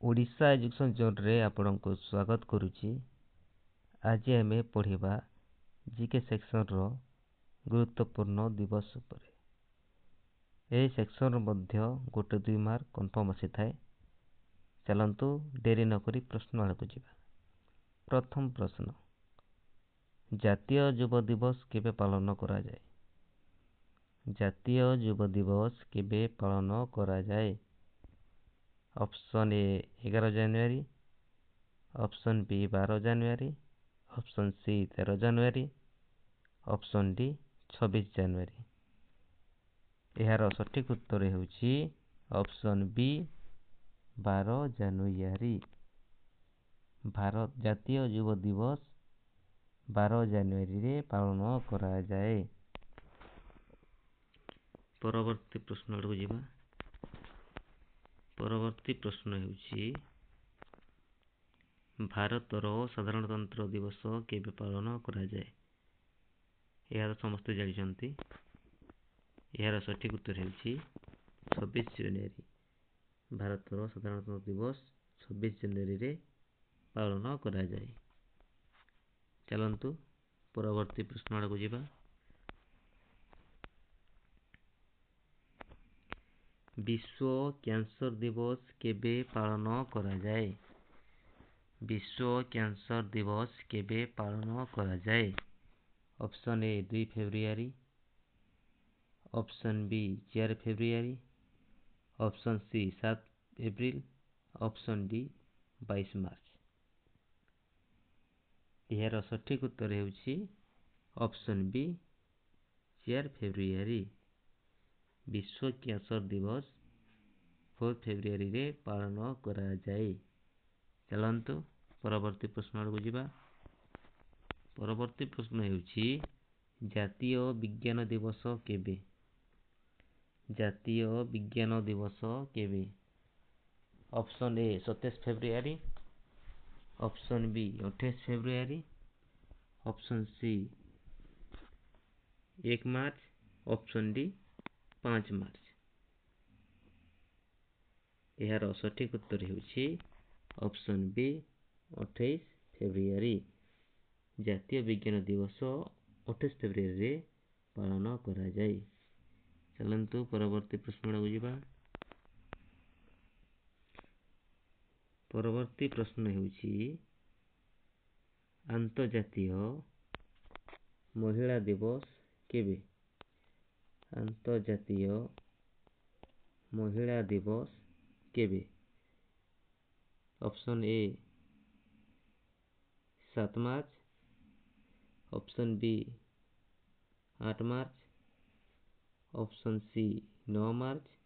Odisha education ଜୋନ୍ରେ ଆପଣଙ୍କୁ ସ୍ୱାଗତ କରୁଛି। ଆଜି ଆମେ ପଢ଼ିବା ଜିକେ ସେକ୍ସନ୍ର ଗୁରୁତ୍ୱପୂର୍ଣ୍ଣ ଦିବସ ଉପରେ। ଏହି ସେକ୍ସନ୍ର ମଧ୍ୟ 1-2 ମାର୍କ କନଫର୍ମ ଆସିଥାଏ। ଚାଲନ୍ତୁ ଡେରି ନକରି ପ୍ରଶ୍ନ ଆଡ଼କୁ ଯିବା। ପ୍ରଥମ ପ୍ରଶ୍ନ, ଜାତୀୟ ଯୁବ ଦିବସ କେବେ ପାଳନ କରାଯାଏ? ଜାତୀୟ ଯୁବ ଦିବସ କେବେ ପାଳନ କରାଯାଏ? Option A 11 January, option B 12 January, option C 13 January, option D 26 ଜାନୁଆରୀ। ଏହାର ସଠିକ୍ ଉତ୍ତର ହେଉଛି ଅପସନ୍ ବି 12 ଜାନୁଆରୀ। ଜାତୀୟ ଯୁବ ଦିବସ 12 ଜାନୁଆରୀରେ ପାଳନ କରାଯାଏ। ପରବର୍ତ୍ତୀ ପ୍ରଶ୍ନ ଆଡ଼କୁ ଯିବା। ପରବର୍ତ୍ତୀ ପ୍ରଶ୍ନ ହେଉଛି, ଭାରତର ସାଧାରଣତନ୍ତ୍ର ଦିବସ କେବେ ପାଳନ କରାଯାଏ? ଏହା ତ ସମସ୍ତେ ଜାଣିଛନ୍ତି। ଏହାର ସଠିକ୍ ଉତ୍ତର ହେଉଛି 26 ଜାନୁଆରୀ। ଭାରତର ସାଧାରଣତନ୍ତ୍ର ଦିବସ 26 ଜାନୁଆରୀରେ ପାଳନ କରାଯାଏ। ଚାଲନ୍ତୁ ପରବର୍ତ୍ତୀ ପ୍ରଶ୍ନ ଆଡ଼କୁ ଯିବା। ବିଶ୍ୱ କ୍ୟାନ୍ସର ଦିବସ କେବେ ପାଳନ କରାଯାଏ? ବିଶ୍ୱ କ୍ୟାନ୍ସର ଦିବସ କେବେ ପାଳନ କରାଯାଏ? Option A 2 February, option B 4 February, option C 7 April, option D 22 March. ଏହାର ସଠିକ୍ ଉତ୍ତର ହେଉଛି ଅପସନ୍ ବି 4 ଫେବୃଆରୀ। ବିଶ୍ୱ କ୍ୟାନ୍ସର ଦିବସ 4 ଫେବୃଆରୀରେ ପାଳନ କରାଯାଏ। ଚାଲନ୍ତୁ ପରବର୍ତ୍ତୀ ପ୍ରଶ୍ନ ଆଡ଼କୁ ଯିବା। ପରବର୍ତ୍ତୀ ପ୍ରଶ୍ନ ହେଉଛି, ଜାତୀୟ ବିଜ୍ଞାନ ଦିବସ କେବେ? ଜାତୀୟ ବିଜ୍ଞାନ ଦିବସ କେବେ? Option A 27 February, option B 28 February, option C 1 March, option D 5 March. ଏହାର ସଠିକ୍ ଉତ୍ତର ହେଉଛି ଅପସନ୍ ବି 28 ଫେବୃଆରୀ। ଜାତୀୟ ବିଜ୍ଞାନ ଦିବସ 28 ଫେବୃଆରୀରେ ପାଳନ କରାଯାଏ। ଚାଲନ୍ତୁ ପରବର୍ତ୍ତୀ ପ୍ରଶ୍ନ ଆଡ଼କୁ ଯିବା। ପରବର୍ତ୍ତୀ ପ୍ରଶ୍ନ ହେଉଛି, ଆନ୍ତର୍ଜାତୀୟ ମହିଳା ଦିବସ କେବେ? ଆନ୍ତର୍ଜାତୀୟ ମହିଳା ଦିବସ କେବେ? Option A 7 March, option B 8 March, option C 9 March,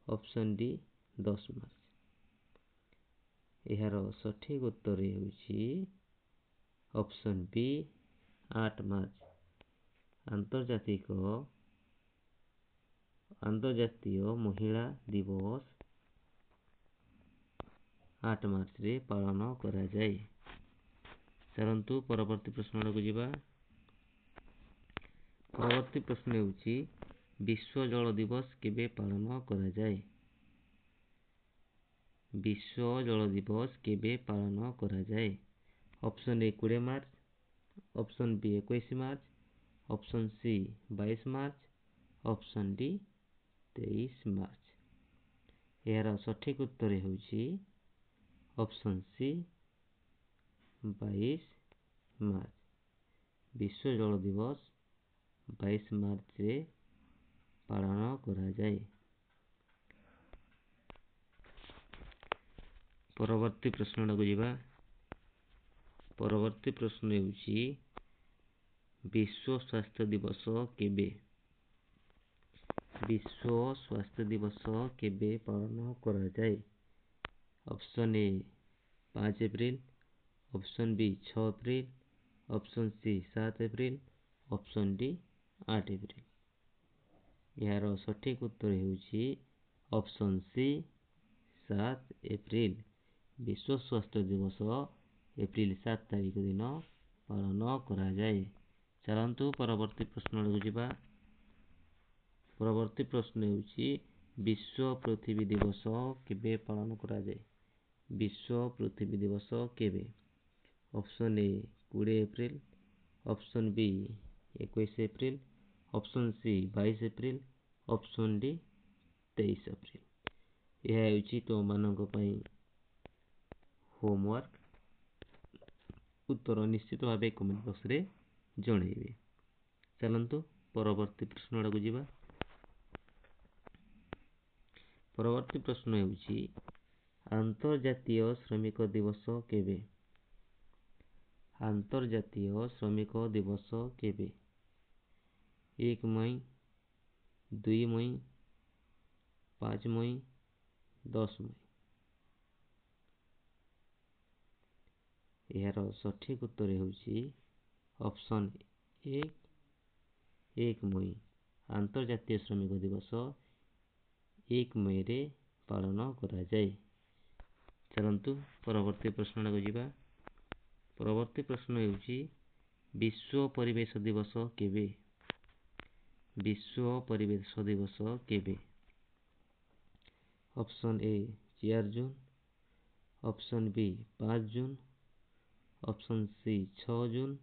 option D 10 March. ଏହାର ସଠିକ୍ ଉତ୍ତର ହେଉଛି ଅପସନ୍ ବି 8 ମାର୍ଚ୍ଚ। ଆନ୍ତର୍ଜାତୀୟ ମହିଳା ଦିବସ 8 ମାର୍ଚ୍ଚରେ ପାଳନ କରାଯାଏ। ଚାଲନ୍ତୁ ପରବର୍ତ୍ତୀ ପ୍ରଶ୍ନ ଆଡ଼କୁ ଯିବା। ପରବର୍ତ୍ତୀ ପ୍ରଶ୍ନ ହେଉଛି, ବିଶ୍ୱ ଜଳ ଦିବସ କେବେ ପାଳନ କରାଯାଏ? ବିଶ୍ୱ ଜଳ ଦିବସ କେବେ ପାଳନ କରାଯାଏ? Option A 20 March, option B 21 March, option C 22 March, option D 23 March. ଏହାର ସଠିକ୍ ଉତ୍ତର ହେଉଛି ଅପସନ୍ ସି 22 ମାର୍ଚ୍ଚ। ବିଶ୍ୱ ଜଳ ଦିବସ 22 ମାର୍ଚ୍ଚରେ ପାଳନ କରାଯାଏ। ପରବର୍ତ୍ତୀ ପ୍ରଶ୍ନ ଆଡ଼କୁ ଯିବା। ପରବର୍ତ୍ତୀ ପ୍ରଶ୍ନ ହେଉଛି, ବିଶ୍ୱ ସ୍ୱାସ୍ଥ୍ୟ ଦିବସ କେବେ? ବିଶ୍ୱ ସ୍ୱାସ୍ଥ୍ୟ ଦିବସ କେବେ ପାଳନ କରାଯାଏ? Option A 5 April, option B 6 April, option C 7 April, option D 8 April. ଏହାର ସଠିକ୍ ଉତ୍ତର ହେଉଛି ଅପସନ୍ ସି 7 ଏପ୍ରିଲ। ବିଶ୍ୱ ସ୍ୱାସ୍ଥ୍ୟ ଦିବସ ଏପ୍ରିଲ 7 ତାରିଖ ଦିନ ପାଳନ କରାଯାଏ। ଚାଲନ୍ତୁ ପରବର୍ତ୍ତୀ ପ୍ରଶ୍ନ ଆଡ଼କୁ ଯିବା। ପରବର୍ତ୍ତୀ ପ୍ରଶ୍ନ ହେଉଛି, ବିଶ୍ୱ ପୃଥିବୀ ଦିବସ କେବେ ପାଳନ କରାଯାଏ? विश्व पृथ्वी दिवस केबे? ऑप्शन ए 20 एप्रिल, ऑप्शन बी 21 एप्रिल, ऑप्शन सी 22 एप्रिल, ऑप्शन डी 23 एप्रिल। यह ହେଉଛି तुमମାନଙ୍କ ପାଇଁ होमवर्क। उत्तर निश्चित भाव कमेंट बॉक्स रे जणेइबे। चलନ୍ତୁ परवर्ती प्रश्न आड़क ଯିବା। परवर्ती प्रश्न ହେଉଛି आंतरजातीय श्रमिक दिवस केबे? आंतरजातीय श्रमिक दिवस केबे? 1 मई, 2 मई, 5 मई, 10 मई। यार सठिक उत्तर ହେଉଛି ऑप्शन ए 1 मई। आंतरजातीय श्रमिक दिवस 1 मई रे पालन कराଯାଏ। चलନ୍ତୁ परवर्ती प्रश्न आड़क ଯିବା। परवर्ती प्रश्न ହେଉଛି विश्व परिवेश दिवस केबे? विश्व परिवेश दिवस केबे? ऑप्शन ए 4 जून, ऑप्शन बी 5 जून, ऑप्शन सी 6 जून,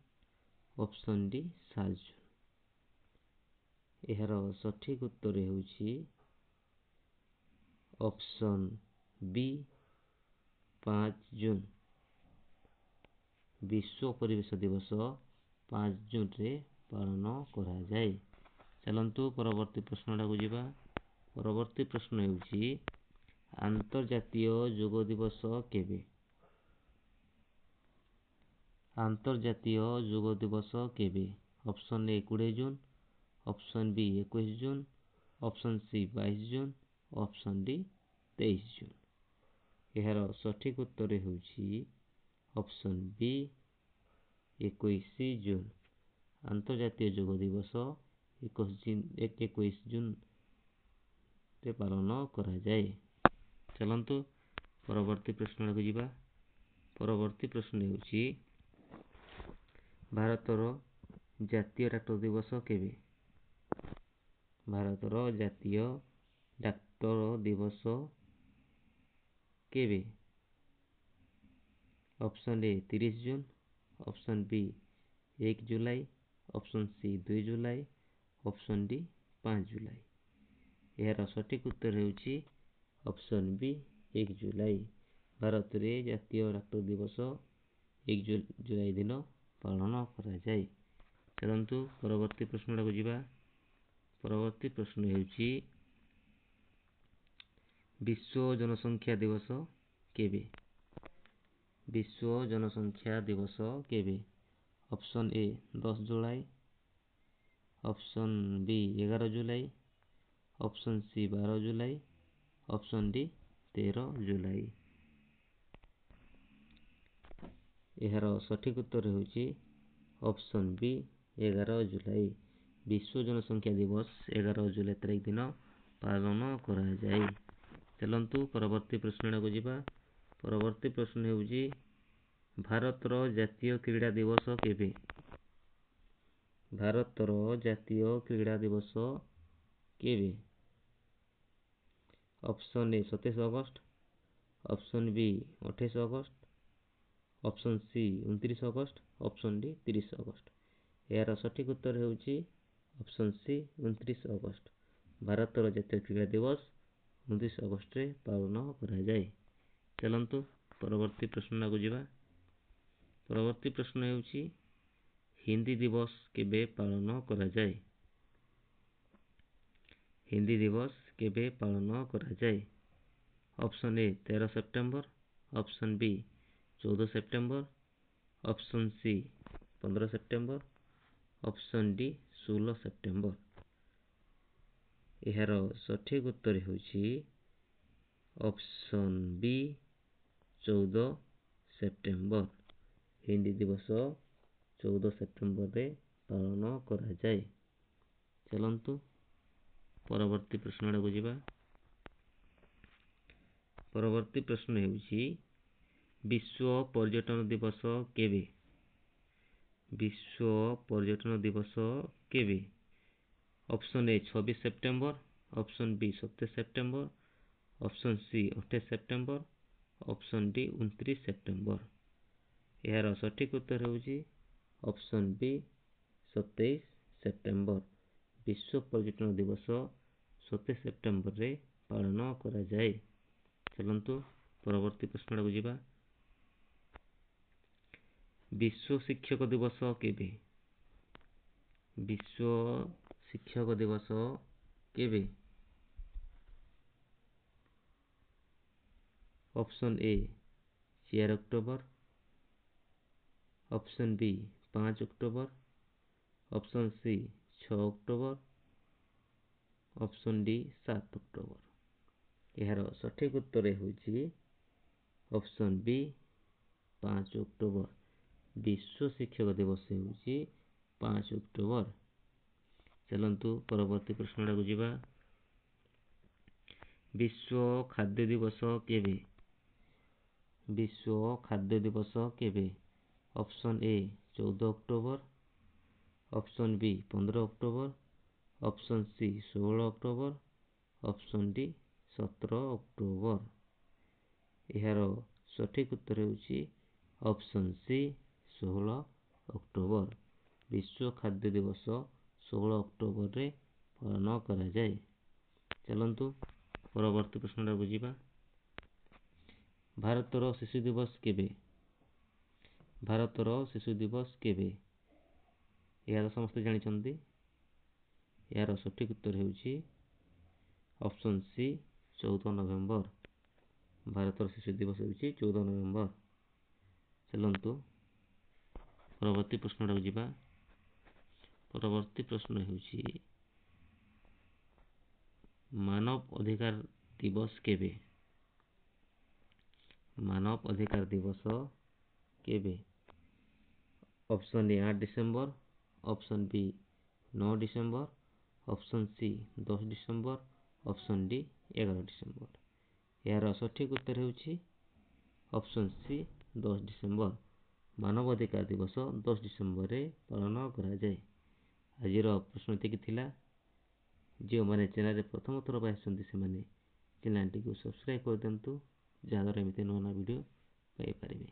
ऑप्शन डी 7 जून। यार सठिक उत्तर ହେଉଛି ऑप्शन बी 5 जून। विश्व परिवेश दिवस 5 जून रे पालन कराଯାଏ। चलନ୍ତୁ परवर्ती प्रश्न आड़क ଯିବା। परवर्ती प्रश्न ହେଉଛି आंतरजातीय योग दिवस केबे? आंतरजातीय योग दिवस केबे? ऑप्शन ए 20 जून, ऑप्शन बी 21 जून, ऑप्शन सी 22 जून, ऑप्शन डी 23 जून। यार सठिक उत्तर ହେଉଛି ऑप्शन बी 21 जून। आंतरजातीय योग दिवस 21 जून रे पालन कराଯାଏ। चलନ୍ତୁ परवर्ती प्रश्न आड़क ଯିବା। परवर्ती प्रश्न ହେଉଛି भारतर जातीय डाक्तर दिवस केबे? भारतर जातीय डाक्तर दिवस केबे? ऑप्शन ए 30 जून, ऑप्शन बी 1 जुलाई, ऑप्शन सी 2 जुलाई, ऑप्शन डी 5 जुलाई। यार सठिक उत्तर ହେଉଛି ऑप्शन बी 1 जुलाई। भारत रे जातीय डाक्तर दिवस 1 जुलाई दिन पालन कराଯାए। चलନ୍ତୁ परवर्ती प्रश्न आड़क ଯିବା। परवर्ती प्रश्न ହେଉଛି विश्व जनसंख्या दिवस केबे? विश्व जनसंख्या दिवस केबे? ऑप्शन ए 10 जुलाई, ऑप्शन बी 11 जुलाई, ऑप्शन सी 12 जुलाई, ऑप्शन डी 13 जुलाई। यार सठिक उत्तर ହେଉଛି ऑप्शन बी 11 जुलाई। विश्व जनसंख्या दिवस 11 जुलाई तारिख दिन पालन कराଯାଏ। चलନ୍ତୁ परवर्ती प्रश्न आड़क ଯିବା। परवर्ती प्रश्न ହେଉଛି ଭାରତର ଜାତୀୟ କ୍ରୀଡ଼ା ଦିବସ କେବେ? ଭାରତର ଜାତୀୟ କ୍ରୀଡ଼ା ଦିବସ କେବେ? ऑप्शन ए 27 अगस्त, ऑप्शन बी 28 अगस्त, ऑप्शन सी 29 अगस्त, ऑप्शन डी 30 अगस्त। यार सठिक उत्तर ହେଉଛି ऑप्शन सी 29 अगस्त। ଭାରତର ଜାତୀୟ କ୍ରୀଡ଼ା ଦିବସ 29 ଅଗଷ୍ଟରେ ପାଳନ କରାଯାଏ। ଚଲନ୍ତୁ ପରବର୍ତ୍ତୀ ପ୍ରଶ୍ନକୁ ଯିବା। ପରବର୍ତ୍ତୀ ପ୍ରଶ୍ନ ହେଉଛି ହିନ୍ଦୀ ଦିବସ କେବେ ପାଳନ କରାଯାଏ? ହିନ୍ଦୀ ଦିବସ କେବେ ପାଳନ କରାଯାଏ? Option A 13 September, option B 14 September, option C 15 September, option D 16 September. ଏହାର ସଠିକ୍ ଉତ୍ତର ହେଉଛି ଅପସନ୍ ବି 14 ସେପ୍ଟେମ୍ବର। ହିନ୍ଦୀ ଦିବସ 14 ସେପ୍ଟେମ୍ବରରେ ପାଳନ କରାଯାଏ। ଚାଲନ୍ତୁ ପରବର୍ତ୍ତୀ ପ୍ରଶ୍ନ ଆଡ଼କୁ ଯିବା। ପରବର୍ତ୍ତୀ ପ୍ରଶ୍ନ ହେଉଛି ବିଶ୍ୱ ପର୍ଯ୍ୟଟନ ଦିବସ କେବେ? ବିଶ୍ୱ ପର୍ଯ୍ୟଟନ ଦିବସ କେବେ? Option A 26 September, option B 27 September, option C 28 September, option D 29 September. ଏହାର ସଠିକ୍ ଉତ୍ତର ହେଉଛି ଅପସନ୍ ବି 27 ସେପ୍ଟେମ୍ବର। ବିଶ୍ୱ ପର୍ଯ୍ୟଟନ ଦିବସ 27 ସେପ୍ଟେମ୍ବରରେ ପାଳନ କରାଯାଏ। ଚାଲନ୍ତୁ ପରବର୍ତ୍ତୀ ପ୍ରଶ୍ନକୁ ଯିବା। ବିଶ୍ୱ ଶିକ୍ଷକ ଦିବସ କେବେ? ବିଶ୍ୱ ଶିକ୍ଷକ ଦିବସ କେବେ? Option A 4 October, option B 5 October, option C 6 October, option D 7 October. ଏହାର ସଠିକ୍ ଉତ୍ତର ହେଉଛି ଅପସନ୍ ବି 5 ଅକ୍ଟୋବର। ବିଶ୍ୱ ଶିକ୍ଷକ ଦିବସ ହେଉଛି 5 ଅକ୍ଟୋବର। ଚାଲନ୍ତୁ ପରବର୍ତ୍ତୀ ପ୍ରଶ୍ନଟାକୁ ଯିବା। ବିଶ୍ୱ ଖାଦ୍ୟ ଦିବସ କେବେ? ବିଶ୍ୱ ଖାଦ୍ୟ ଦିବସ କେବେ? Option A 14 October, option B 15 October, option C 16 October, option D 17 October. ଏହାର ସଠିକ୍ ଉତ୍ତର ହେଉଛି ଅପସନ୍ ସି 16 ଅକ୍ଟୋବର। ବିଶ୍ୱ ଖାଦ୍ୟ ଦିବସ 16 ଅକ୍ଟୋବରରେ ପାଳନ କରାଯାଏ। ଚାଲନ୍ତୁ ପରବର୍ତ୍ତୀ ପ୍ରଶ୍ନଟାକୁ ଯିବା। ଭାରତର ଶିଶୁ ଦିବସ କେବେ? ଭାରତର ଶିଶୁ ଦିବସ କେବେ? ଏହା ତ ସମସ୍ତେ ଜାଣିଛନ୍ତି। ଏହାର ସଠିକ୍ ଉତ୍ତର ହେଉଛି ଅପସନ୍ ସି 14 ନଭେମ୍ବର। ଭାରତର ଶିଶୁ ଦିବସ ହେଉଛି 14 ନଭେମ୍ବର। ଚାଲନ୍ତୁ ପରବର୍ତ୍ତୀ ପ୍ରଶ୍ନଟାକୁ ଯିବା। ପରବର୍ତ୍ତୀ ପ୍ରଶ୍ନ ହେଉଛି ମାନବ ଅଧିକାର ଦିବସ କେବେ? ମାନବ ଅଧିକାର ଦିବସ କେବେ? Option A 8 December, option B 9 December, option C 10 December, option D 11 December. ଏହାର ସଠିକ୍ ଉତ୍ତର ହେଉଛି ଅପସନ୍ ସି 10 ଡିସେମ୍ବର। ମାନବ ଅଧିକାର ଦିବସ 10 ଡିସେମ୍ବରରେ ପାଳନ କରାଯାଏ। ଆଜିର ପ୍ରଶ୍ନ ଏତିକି ଥିଲା। ଯେଉଁମାନେ ଚ୍ୟାନେଲରେ ପ୍ରଥମ ଥର ପାଇଁ ଆସିଛନ୍ତି ସେମାନେ ଚ୍ୟାନେଲଟିକୁ ସବସ୍କ୍ରାଇବ୍ କରିଦିଅନ୍ତୁ, ଯାହାଦ୍ୱାରା ଏମିତି ନୂଆ ନୂଆ ଭିଡ଼ିଓ ପାଇପାରିବେ।